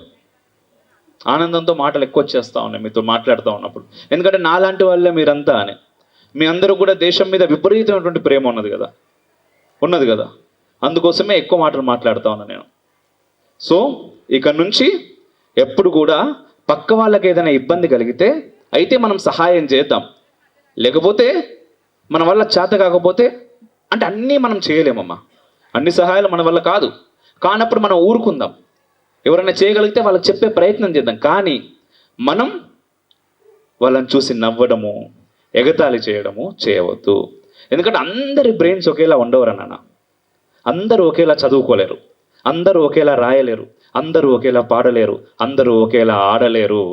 ఆనందంతో మాటలు ఎక్కువ వచ్చేస్తూ ఉన్నాయి మీతో మాట్లాడుతూ ఉన్నప్పుడు. ఎందుకంటే నాలాంటి వాళ్ళే మీరంతా అని. మీ అందరూ కూడా దేశం మీద విపరీతమైనటువంటి ప్రేమ ఉన్నది కదా, అందుకోసమే ఎక్కువ మాటలు మాట్లాడుతూ ఉన్నాను నేను. సో ఇక నుంచి ఎప్పుడు కూడా పక్క వాళ్ళకి ఏదైనా ఇబ్బంది కలిగితే అయితే మనం సహాయం చేద్దాం. లేకపోతే మన వల్ల చేత కాకపోతే, అంటే అన్నీ మనం చేయలేమమ్మా, అన్ని సహాయాలు మన వల్ల కాదు. కానప్పుడు మనం ఊరుకుందాం. ఎవరైనా చేయగలిగితే వాళ్ళకి చెప్పే ప్రయత్నం చేద్దాం. కానీ మనం వాళ్ళని చూసి నవ్వడము, ఎగతాళి చేయడము చేయవద్దు. ఎందుకంటే అందరి బ్రెయిన్స్ ఒకేలా ఉండవరా నాన్న. అందరూ ఒకేలా చదువుకోలేరు, అందరూ ఒకేలా రాయలేరు, అందరూ ఒకేలా పాడలేరు, అందరూ ఒకేలా ఆడలేరు.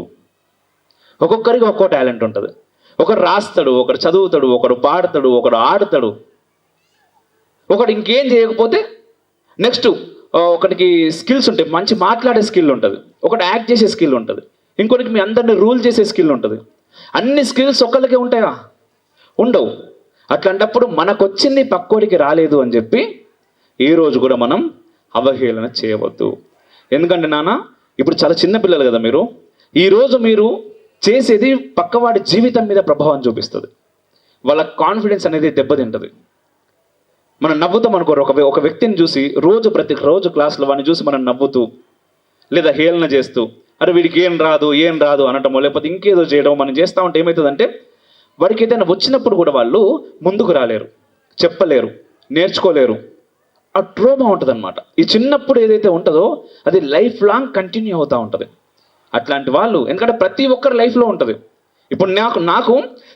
ఒక్కొక్కరికి ఒక్కో టాలెంట్ ఉంటుంది. ఒకడు రాస్తాడు, ఒకడు చదువుతాడు, ఒకడు పాడతాడు, ఒకడు ఆడతాడు, ఒకడు ఇంకేం చేయకపోతే నెక్స్ట్ ఒకటికి స్కిల్స్ ఉంటాయి, మంచి మాట్లాడే స్కిల్ ఉంటుంది, ఒకటి యాక్ట్ చేసే స్కిల్ ఉంటుంది, ఇంకొకరికి మీ అందరిని రూల్ చేసే స్కిల్ ఉంటుంది. అన్ని స్కిల్స్ ఒక్కరికే ఉంటాయా? ఉండవు. అట్లాంటప్పుడు మనకొచ్చింది పక్కోడికి రాలేదు అని చెప్పి ఈ రోజు కూడా మనం అవహేళన చేయవద్దు. ఎందుకంటే నాన్న ఇప్పుడు చాలా చిన్న పిల్లలు కదా మీరు, ఈరోజు మీరు చేసేది పక్కవాడి జీవితం మీద ప్రభావం చూపిస్తుంది. వాళ్ళ కాన్ఫిడెన్స్ అనేది దెబ్బతింటుంది. మనం నవ్వుతాం అనుకోరు, ఒక వ్యక్తిని చూసి ప్రతి రోజు క్లాస్లో వాడిని చూసి మనం నవ్వుతూ లేదా హేళన చేస్తూ అరే వీడికి ఏం రాదు అనటమో లేకపోతే ఇంకేదో చేయడం మనం చేస్తూ ఉంటే ఏమవుతుందంటే వాడికి ఏదైనా వచ్చినప్పుడు కూడా వాళ్ళు ముందుకు రాలేరు, చెప్పలేరు, నేర్చుకోలేరు. ఆ ట్రోమా ఉంటుంది అనమాట. ఈ చిన్నప్పుడు ఏదైతే ఉంటుందో అది లైఫ్ లాంగ్ కంటిన్యూ అవుతూ ఉంటుంది. అట్లాంటి వాళ్ళు, ఎందుకంటే ప్రతి ఒక్కరి లైఫ్లో ఉంటుంది. ఇప్పుడు నాకు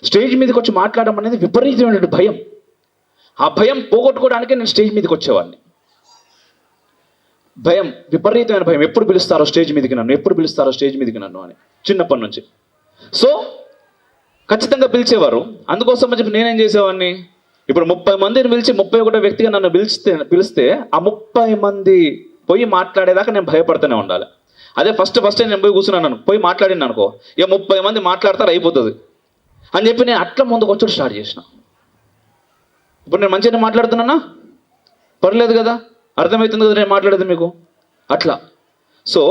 స్టేజ్ మీదకి వచ్చి మాట్లాడడం అనేది విపరీతమైన భయం. ఆ భయం పోగొట్టుకోవడానికే నేను స్టేజ్ మీదకి వచ్చేవాడిని. భయం, విపరీతమైన భయం. ఎప్పుడు పిలుస్తారో స్టేజ్ మీదకి నన్ను అని చిన్నప్పటి నుంచి. సో ఖచ్చితంగా పిలిచేవారు. అందుకోసం చెప్పి నేనేం చేసేవాడిని, ఇప్పుడు 30 మందిని పిలిచి 31 వ్యక్తిగా నన్ను పిలిస్తే ఆ 30 మంది పోయి మాట్లాడేదాకా నేను భయపడుతూనే ఉండాలి. అదే ఫస్ట్ నేను పోయి కూర్చున్నాను, పోయి మాట్లాడిన అనుకో, ఇక 30 మంది మాట్లాడతారు అయిపోతుంది అని చెప్పి నేను అట్లా ముందుకు వచ్చి స్టార్ట్ చేసిన. ఇప్పుడు నేను మంచిగా మాట్లాడుతున్నానా? పర్లేదు కదా, అర్థమవుతుంది కదా నేను మాట్లాడేది మీకు అట్లా. సో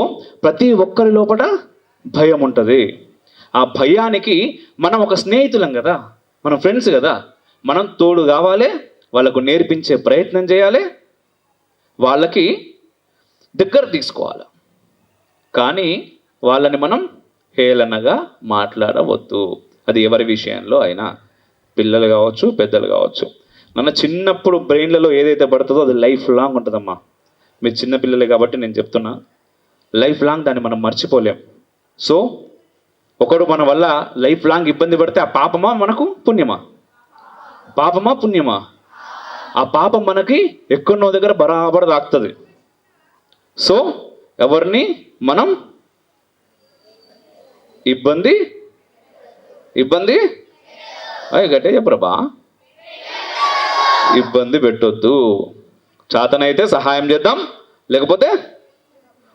ప్రతి ఒక్కరి లోపల భయం ఉంటుంది. ఆ భయానికి మనం ఒక స్నేహితులం కదా, మనం ఫ్రెండ్స్ కదా, మనం తోడు కావాలి, వాళ్ళకు నేర్పించే ప్రయత్నం చేయాలి, వాళ్ళకి దగ్గర తీసుకోవాలి. కానీ వాళ్ళని మనం హేళనగా మాట్లాడవద్దు. అది ఎవరి విషయంలో అయినా, పిల్లలు కావచ్చు, పెద్దలు కావచ్చు. నన్న చిన్నప్పుడు బ్రెయిన్లలో ఏదైతే పడుతుందో అది లైఫ్ లాంగ్ ఉంటుందమ్మా. మీరు చిన్నపిల్లలే కాబట్టి నేను చెప్తున్నా, లైఫ్ లాంగ్ దాన్ని మనం మర్చిపోలేం. సో ఒకడు మన వల్ల లైఫ్ లాంగ్ ఇబ్బంది పడితే ఆ పాపమా మనకు పుణ్యమా? పుణ్యమా? ఆ పాపం మనకి ఎక్కడో దగ్గర బరాబర్ తాకుతుంది. సో ఎవరిని మనం ఇబ్బంది గట్టే చెప్పరబా, ఇబ్బంది పెట్టొద్దు. చేతనైతే సహాయం చేద్దాం, లేకపోతే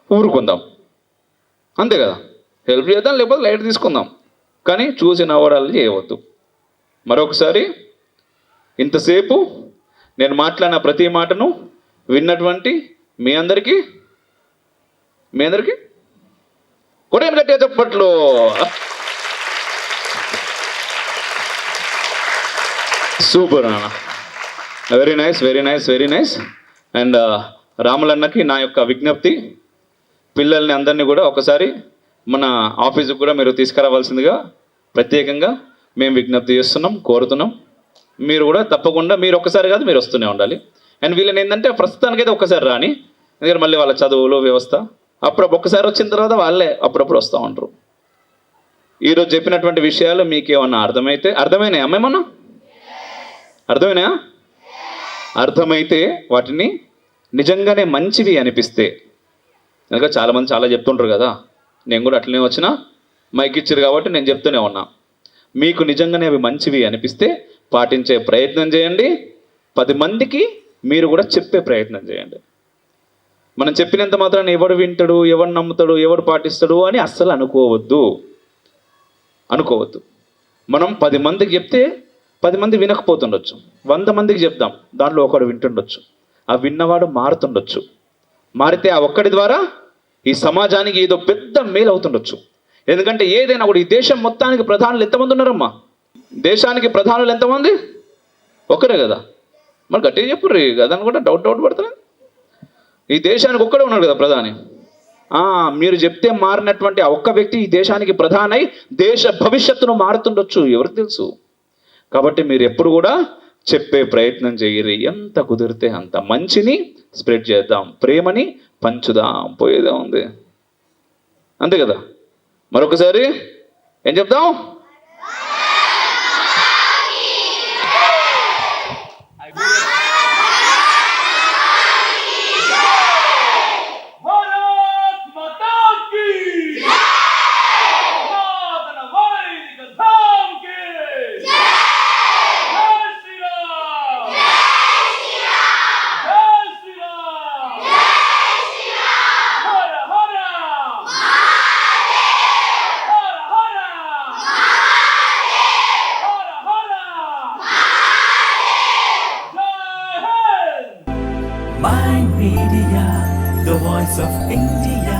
ఊరుకుందాం, అంతే కదా. హెల్ప్ చేద్దాం, లేకపోతే లైట్ తీసుకుందాం, కానీ చూసి నవ్వడాలు చేయవద్దు. మరొకసారి ఇంతసేపు నేను మాట్లాడిన ప్రతి మాటను విన్నటువంటి మీ అందరికీ కొడేను గట్టిగా చెప్పట్లు. సూపర్ అన్న, వెరీ నైస్. అండ్ రాములన్నకి నా యొక్క విజ్ఞప్తి, పిల్లల్ని అందరినీ కూడా ఒకసారి మన ఆఫీసుకు కూడా మీరు తీసుకురావాల్సిందిగా ప్రత్యేకంగా మేము విజ్ఞప్తి చేస్తున్నాం, కోరుతున్నాం. మీరు కూడా తప్పకుండా, మీరు ఒక్కసారి కాదు, మీరు వస్తూనే ఉండాలి. అండ్ వీళ్ళని ఏంటంటే ప్రస్తుతానికైతే ఒక్కసారి రాని, ఎందుకంటే మళ్ళీ వాళ్ళ చదువులు వ్యవస్థ, అప్పుడప్పుడు ఒక్కసారి వచ్చిన తర్వాత వాళ్ళే అప్పుడప్పుడు వస్తూ ఉంటారు. ఈరోజు చెప్పినటువంటి విషయాలు మీకు ఏమన్నా అర్థమైనాయా అమ్మేమన్నా? అర్థమైనాయా? అర్థమైతే వాటిని నిజంగానే మంచివి అనిపిస్తే, ఎందుకంటే చాలామంది చాలా చెప్తుంటారు కదా, నేను కూడా అట్లనే వచ్చినా మైక్ ఇచ్చారు కాబట్టి నేను చెప్తూనే ఉన్నా. మీకు నిజంగానే అవి మంచివి అనిపిస్తే పాటించే ప్రయత్నం చేయండి. 10 మందికి మీరు కూడా చెప్పే ప్రయత్నం చేయండి. మనం చెప్పినంత మాత్రాన్ని ఎవడు వింటాడు, ఎవడు నమ్ముతాడు, ఎవడు పాటిస్తాడు అని అస్సలు అనుకోవద్దు. మనం 10 మందికి చెప్తే 10 మంది వినకపోతుండొచ్చు. 100 మందికి చెప్దాం, దాంట్లో ఒకడు వింటుండొచ్చు. ఆ విన్నవాడు మారుతుండొచ్చు. మారితే ఆ ఒక్కడి ద్వారా ఈ సమాజానికి ఏదో పెద్ద మేలు అవుతుండొచ్చు. ఎందుకంటే ఏదైనా కూడా ఈ దేశం మొత్తానికి ప్రధానులు ఎంతమంది ఉన్నారమ్మా? దేశానికి ప్రధానులు ఎంతమంది? ఒక్కరే కదా. మరి గట్టిగా చెప్పుర్రి కదా అని కూడా డౌట్ పడతాను. ఈ దేశానికి ఒక్కడే ఉన్నాడు కదా ప్రధాని. మీరు చెప్తే మారినటువంటి ఆ ఒక్క వ్యక్తి ఈ దేశానికి ప్రధానై దేశ భవిష్యత్తును మారుతుండొచ్చు, ఎవరికి తెలుసు. కాబట్టి మీరు ఎప్పుడు కూడా చెప్పే ప్రయత్నం చేయరు. ఎంత కుదిరితే అంత మంచిని స్ప్రెడ్ చేద్దాం, ప్రేమని పంచుదాం, పోయేదే ఉంది. అంతే కదా. మరొకసారి ఏం చెప్దాం? Mind Media, the voice of India.